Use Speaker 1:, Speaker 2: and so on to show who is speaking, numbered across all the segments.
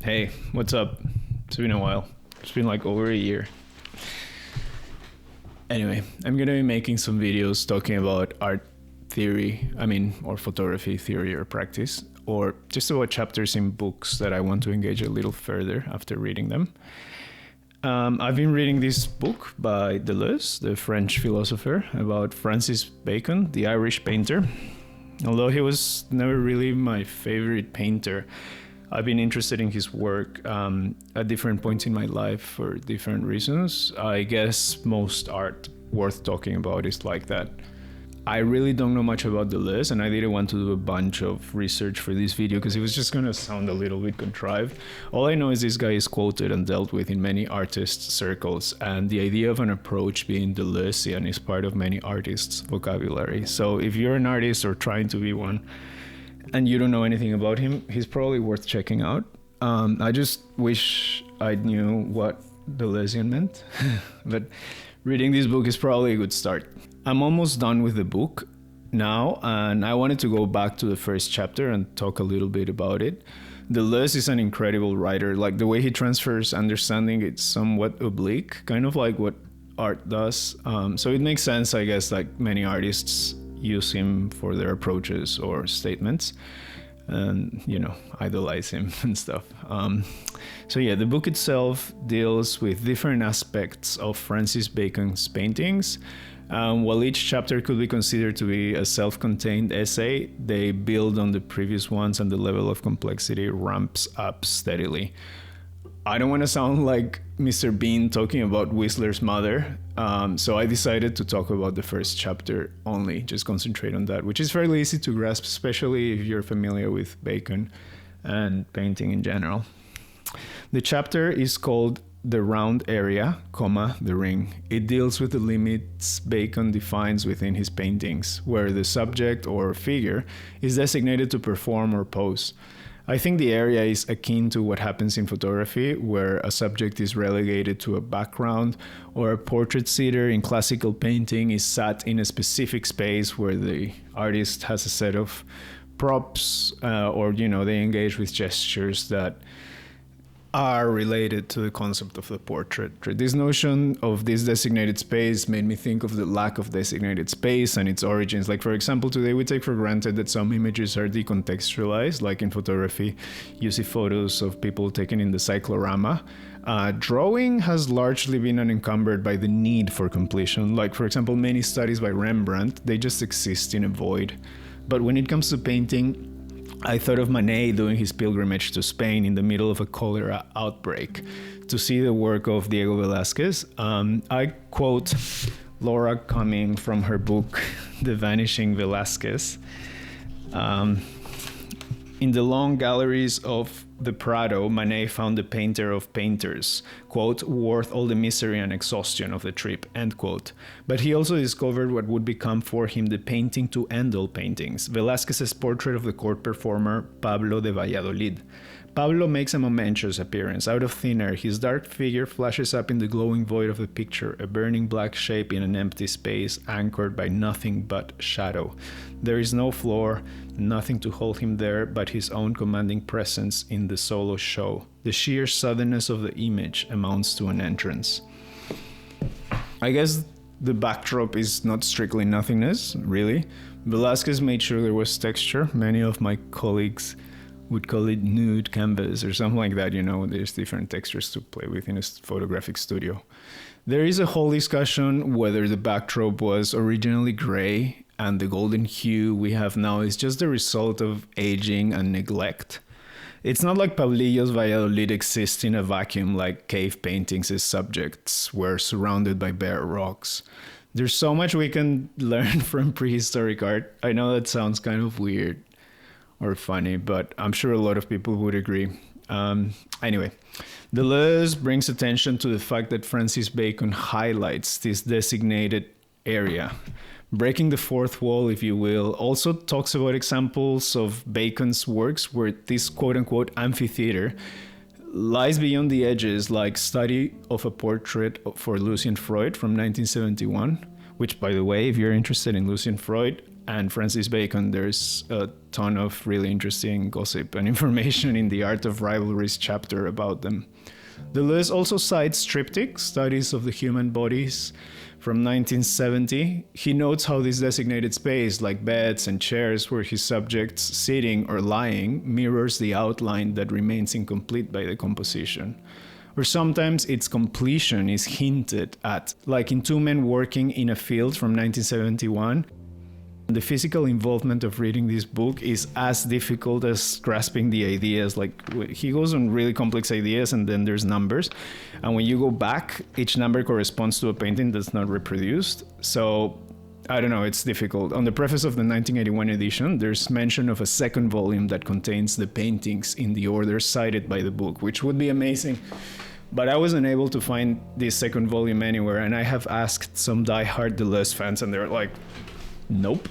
Speaker 1: Hey, what's up? It's been a while. It's been like over a year. Anyway, I'm gonna be making some videos talking about art theory, or photography theory or practice, or just about chapters in books that I want to engage a little further after reading them. I've been reading this book by Deleuze, the French philosopher, about Francis Bacon, the Irish painter. Although he was never really my favorite painter, I've been interested in his work at different points in my life for different reasons. I guess most art worth talking about is like that. I really don't know much about Deleuze, and I didn't want to do a bunch of research for this video because it was just going to sound a little bit contrived. All I know is this guy is quoted and dealt with in many artist circles, and the idea of an approach being Deleuzean is part of many artists' vocabulary. So if you're an artist or trying to be one, and you don't know anything about him, he's probably worth checking out. I just wish I knew what Deleuzean meant, but reading this book is probably a good start. I'm almost done with the book now, and I wanted to go back to the first chapter and talk a little bit about it. Deleuze is an incredible writer. Like, the way he transfers understanding, it's somewhat oblique, kind of like what art does. So it makes sense, I guess, like many artists use him for their approaches or statements and, idolize him and stuff. So the book itself deals with different aspects of Francis Bacon's paintings. While each chapter could be considered to be a self-contained essay, they build on the previous ones and the level of complexity ramps up steadily. I don't want to sound like Mr. Bean talking about Whistler's mother, so I decided to talk about the first chapter only, just concentrate on that, which is fairly easy to grasp, especially if you're familiar with Bacon and painting in general. The chapter is called The Round Area, the Ring. It deals with the limits Bacon defines within his paintings, where the subject or figure is designated to perform or pose. I think the area is akin to what happens in photography, where a subject is relegated to a background, or a portrait sitter in classical painting is sat in a specific space where the artist has a set of props, or they engage with gestures that are related to the concept of the portrait. This notion of this designated space made me think of the lack of designated space and its origins. Like, for example, today we take for granted that some images are decontextualized, like in photography, you see photos of people taken in the cyclorama. Drawing has largely been unencumbered by the need for completion. Like, for example, many studies by Rembrandt, they just exist in a void. But when it comes to painting, I thought of Manet doing his pilgrimage to Spain in the middle of a cholera outbreak to see the work of Diego Velázquez. I quote Laura Cumming from her book, The Vanishing Velázquez. In the long galleries of the Prado, Manet found the painter of painters, quote, worth all the misery and exhaustion of the trip, end quote. But he also discovered what would become for him the painting to end all paintings, Velázquez's portrait of the court performer Pablo de Valladolid. Pablo makes a momentous appearance. Out of thin air, his dark figure flashes up in the glowing void of the picture, a burning black shape in an empty space, anchored by nothing but shadow. There is no floor, nothing to hold him there but his own commanding presence in the solo show. The sheer suddenness of the image amounts to an entrance. I guess the backdrop is not strictly nothingness, really. Velázquez made sure there was texture. Many of my colleagues would call it nude canvas or something like that. There's different textures to play with in a photographic studio. There is a whole discussion whether the backdrop was originally gray and the golden hue we have now is just the result of aging and neglect. It's not like Pablillo's Valladolid exists in a vacuum like cave paintings as subjects were surrounded by bare rocks. There's so much we can learn from prehistoric art. I know that sounds kind of weird or funny, but I'm sure a lot of people would agree. Anyway, Deleuze brings attention to the fact that Francis Bacon highlights this designated area. Breaking the fourth wall, if you will, also talks about examples of Bacon's works where this quote-unquote amphitheater lies beyond the edges, like Study of a Portrait for Lucian Freud from 1971, which, by the way, if you're interested in Lucian Freud, and Francis Bacon, there's a ton of really interesting gossip and information in the Art of Rivalries chapter about them. Deleuze also cites triptych, Studies of the Human Bodies, from 1970. He notes how this designated space, like beds and chairs where his subjects sitting or lying, mirrors the outline that remains incomplete by the composition. Or sometimes its completion is hinted at, like in Two Men Working in a Field from 1971. The physical involvement of reading this book is as difficult as grasping the ideas. Like, he goes on really complex ideas and then there's numbers. And when you go back, each number corresponds to a painting that's not reproduced. So, I don't know, it's difficult. On the preface of the 1981 edition, there's mention of a second volume that contains the paintings in the order cited by the book, which would be amazing. But I wasn't able to find this second volume anywhere, and I have asked some die-hard Deleuze fans, and they're like, nope,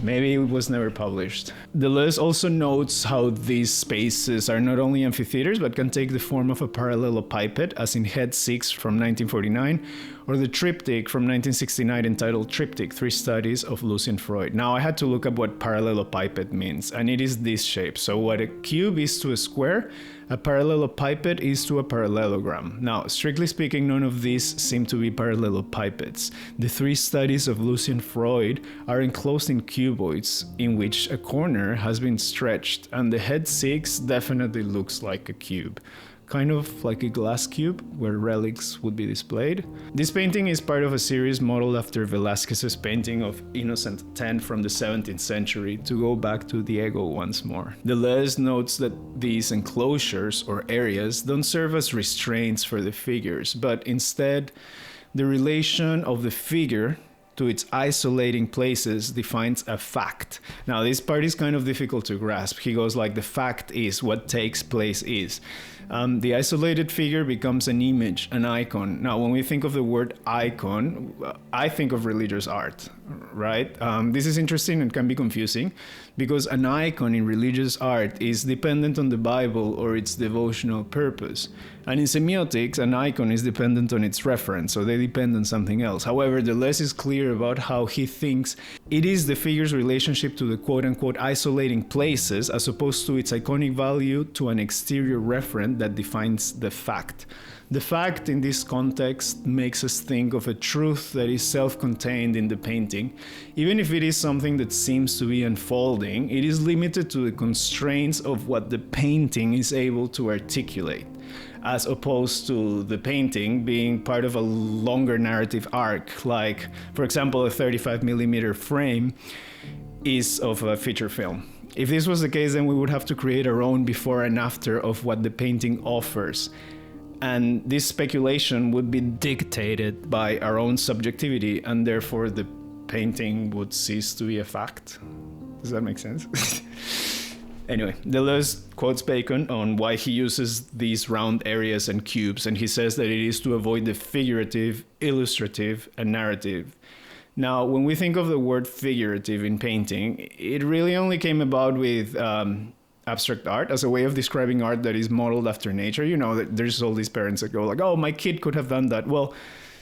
Speaker 1: maybe it was never published. Deleuze also notes how these spaces are not only amphitheaters, but can take the form of a parallelepiped, as in Ep.5 from 1949, or the triptych from 1969 entitled Triptych, 3 Studies of Lucian Freud. Now, I had to look up what parallelepiped means, and it is this shape. So what a cube is to a square, a parallelepiped is to a parallelogram. Now, strictly speaking, none of these seem to be parallelepipeds. The 3 studies of Lucian Freud are enclosed in cuboids in which a corner has been stretched, and the Ep.6 definitely looks like a cube. Kind of like a glass cube where relics would be displayed. This painting is part of a series modeled after Velázquez's painting of Innocent X from the 17th century, to go back to Diego once more. Deleuze notes that these enclosures or areas don't serve as restraints for the figures, but instead the relation of the figure to its isolating places defines a fact. Now, this part is kind of difficult to grasp. He goes like, the fact is what takes place is. The isolated figure becomes an image, an icon. Now, when we think of the word icon, I think of religious art, right? This is interesting and can be confusing because an icon in religious art is dependent on the Bible or its devotional purpose. And in semiotics, an icon is dependent on its reference, so they depend on something else. However, Deleuze is clear about how he thinks it is the figure's relationship to the quote-unquote isolating places as opposed to its iconic value to an exterior referent that defines the fact. The fact in this context makes us think of a truth that is self-contained in the painting. Even if it is something that seems to be unfolding, it is limited to the constraints of what the painting is able to articulate, as opposed to the painting being part of a longer narrative arc, like, for example, a 35mm frame is of a feature film. If this was the case, then we would have to create our own before and after of what the painting offers. And this speculation would be dictated by our own subjectivity, and therefore the painting would cease to be a fact. Does that make sense? Anyway, Deleuze quotes Bacon on why he uses these round areas and cubes, and he says that it is to avoid the figurative, illustrative, and narrative. Now, when we think of the word figurative in painting, it really only came about with abstract art as a way of describing art that is modeled after nature. You know, that there's all these parents that go like, oh, my kid could have done that. Well,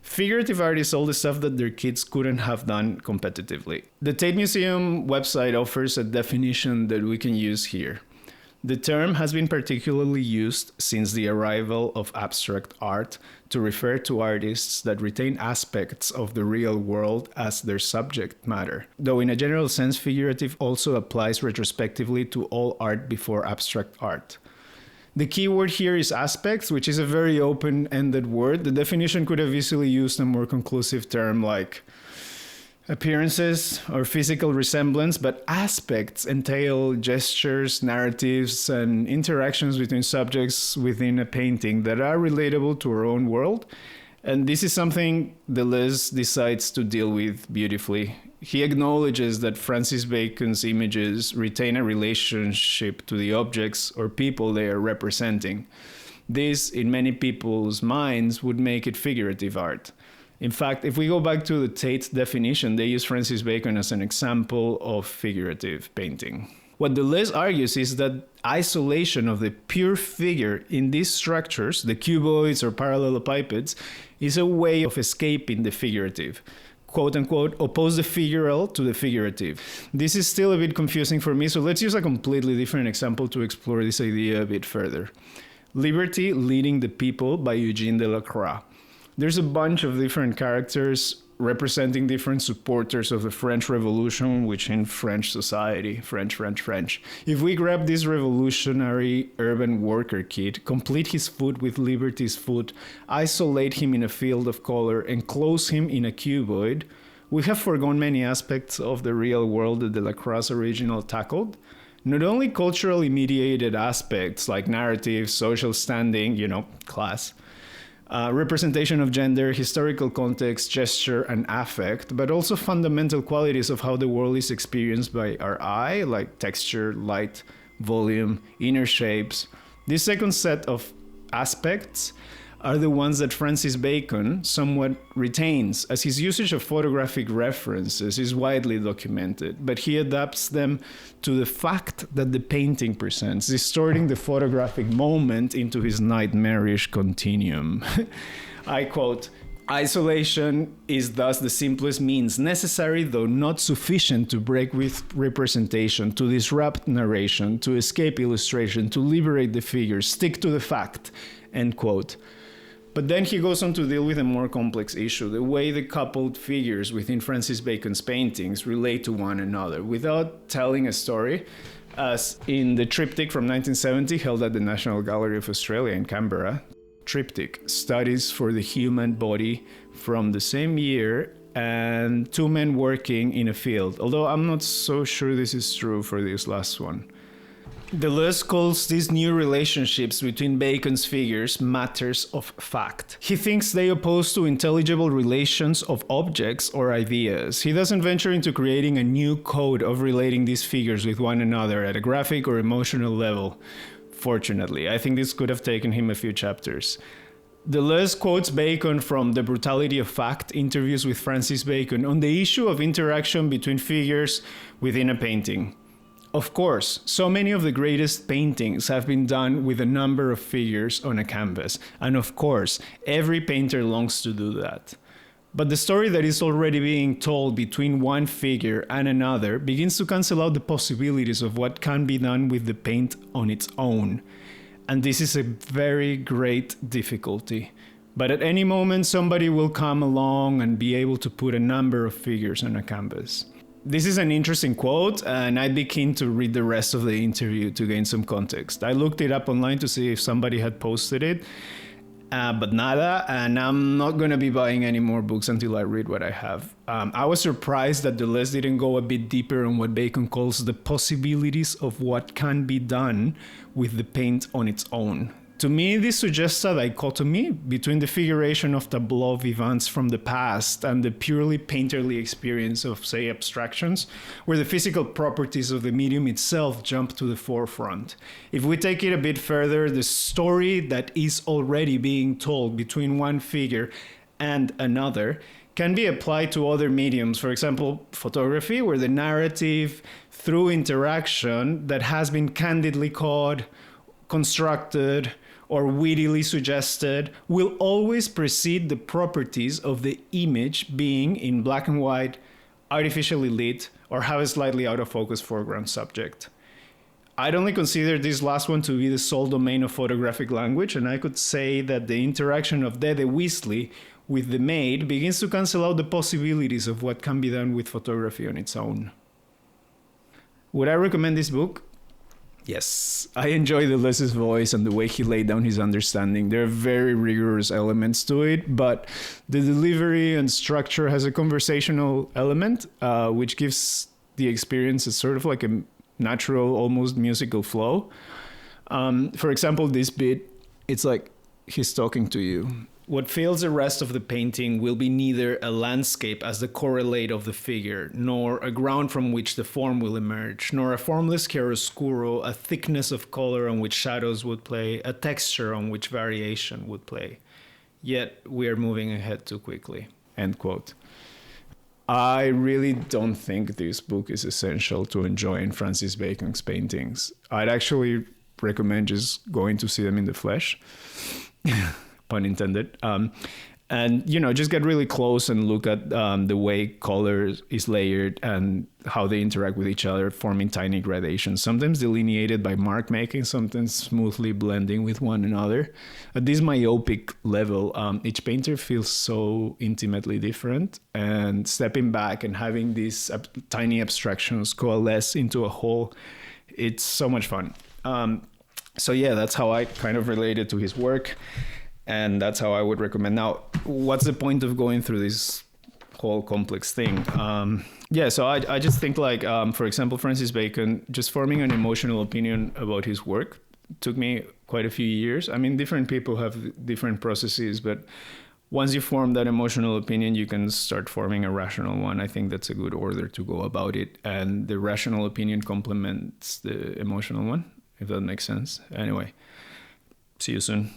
Speaker 1: figurative art is all the stuff that their kids couldn't have done competitively. The Tate Museum website offers a definition that we can use here. The term has been particularly used since the arrival of abstract art to refer to artists that retain aspects of the real world as their subject matter. Though in a general sense, figurative also applies retrospectively to all art before abstract art. The key word here is aspects, which is a very open-ended word. The definition could have easily used a more conclusive term like appearances or physical resemblance, but aspects entail gestures, narratives, and interactions between subjects within a painting that are relatable to our own world. And this is something Deleuze decides to deal with beautifully. He acknowledges that Francis Bacon's images retain a relationship to the objects or people they are representing. This, in many people's minds, would make it figurative art. In fact, if we go back to the Tate definition, they use Francis Bacon as an example of figurative painting. What Deleuze argues is that isolation of the pure figure in these structures, the cuboids or parallelepipeds, is a way of escaping the figurative. quote unquote, oppose the figural to the figurative. This is still a bit confusing for me, so let's use a completely different example to explore this idea a bit further. Liberty Leading the People by Eugene Delacroix. There's a bunch of different characters representing different supporters of the French Revolution, which in French society, French. If we grab this revolutionary urban worker kid, complete his foot with liberty's foot, isolate him in a field of color, enclose him in a cuboid, we have forgone many aspects of the real world that Delacroix's original tackled. Not only culturally mediated aspects like narrative, social standing, class, representation of gender, historical context, gesture, and affect, but also fundamental qualities of how the world is experienced by our eye, like texture, light, volume, inner shapes. This second set of aspects are the ones that Francis Bacon somewhat retains, as his usage of photographic references is widely documented, but he adapts them to the fact that the painting presents, distorting the photographic moment into his nightmarish continuum. I quote, "Isolation is thus the simplest means necessary, though not sufficient, to break with representation, to disrupt narration, to escape illustration, to liberate the figure, stick to the fact," end quote. But then he goes on to deal with a more complex issue, the way the coupled figures within Francis Bacon's paintings relate to one another, without telling a story, as in the triptych from 1970 held at the National Gallery of Australia in Canberra. Triptych, Studies for the Human Body, from the same year, and two men working in a field, although I'm not so sure this is true for this last one. Deleuze calls these new relationships between Bacon's figures matters of fact. He thinks they oppose to intelligible relations of objects or ideas. He doesn't venture into creating a new code of relating these figures with one another at a graphic or emotional level. Fortunately, I think this could have taken him a few chapters. Deleuze quotes Bacon from The Brutality of Fact, interviews with Francis Bacon, on the issue of interaction between figures within a painting. Of course, so many of the greatest paintings have been done with a number of figures on a canvas, and of course, every painter longs to do that. But the story that is already being told between one figure and another begins to cancel out the possibilities of what can be done with the paint on its own. And this is a very great difficulty. But at any moment, somebody will come along and be able to put a number of figures on a canvas. This is an interesting quote, and I'd be keen to read the rest of the interview to gain some context. I looked it up online to see if somebody had posted it, but nada, and I'm not going to be buying any more books until I read what I have. I was surprised that Deleuze didn't go a bit deeper on what Bacon calls the possibilities of what can be done with the paint on its own. To me, this suggests a dichotomy between the figuration of tableaux vivants from the past and the purely painterly experience of, say, abstractions, where the physical properties of the medium itself jump to the forefront. If we take it a bit further, the story that is already being told between one figure and another can be applied to other mediums, for example, photography, where the narrative through interaction that has been candidly caught, constructed, or wittily suggested will always precede the properties of the image being in black and white, artificially lit, or have a slightly out of focus foreground subject. I'd only consider this last one to be the sole domain of photographic language, and I could say that the interaction of Dede Weasley with the maid begins to cancel out the possibilities of what can be done with photography on its own. Would I recommend this book? Yes, I enjoy Deleuze's voice and the way he laid down his understanding. There are very rigorous elements to it, but the delivery and structure has a conversational element, which gives the experience a sort of like a natural, almost musical flow. For example, this bit, it's like he's talking to you. What fills the rest of the painting will be neither a landscape as the correlate of the figure, nor a ground from which the form will emerge, nor a formless chiaroscuro, a thickness of color on which shadows would play, a texture on which variation would play. Yet we are moving ahead too quickly. End quote. I really don't think this book is essential to enjoying Francis Bacon's paintings. I'd actually recommend just going to see them in the flesh. Pun intended. And, just get really close and look at the way color is layered and how they interact with each other, forming tiny gradations, sometimes delineated by mark making, sometimes smoothly blending with one another. At this myopic level, each painter feels so intimately different, and stepping back and having these tiny abstractions coalesce into a whole, it's so much fun. So yeah, that's how I kind of related to his work. And that's how I would recommend. Now, what's the point of going through this whole complex thing? So I just think for example, Francis Bacon, just forming an emotional opinion about his work took me quite a few years. I mean, different people have different processes, but once you form that emotional opinion, you can start forming a rational one. I think that's a good order to go about it. And the rational opinion complements the emotional one, if that makes sense. Anyway, see you soon.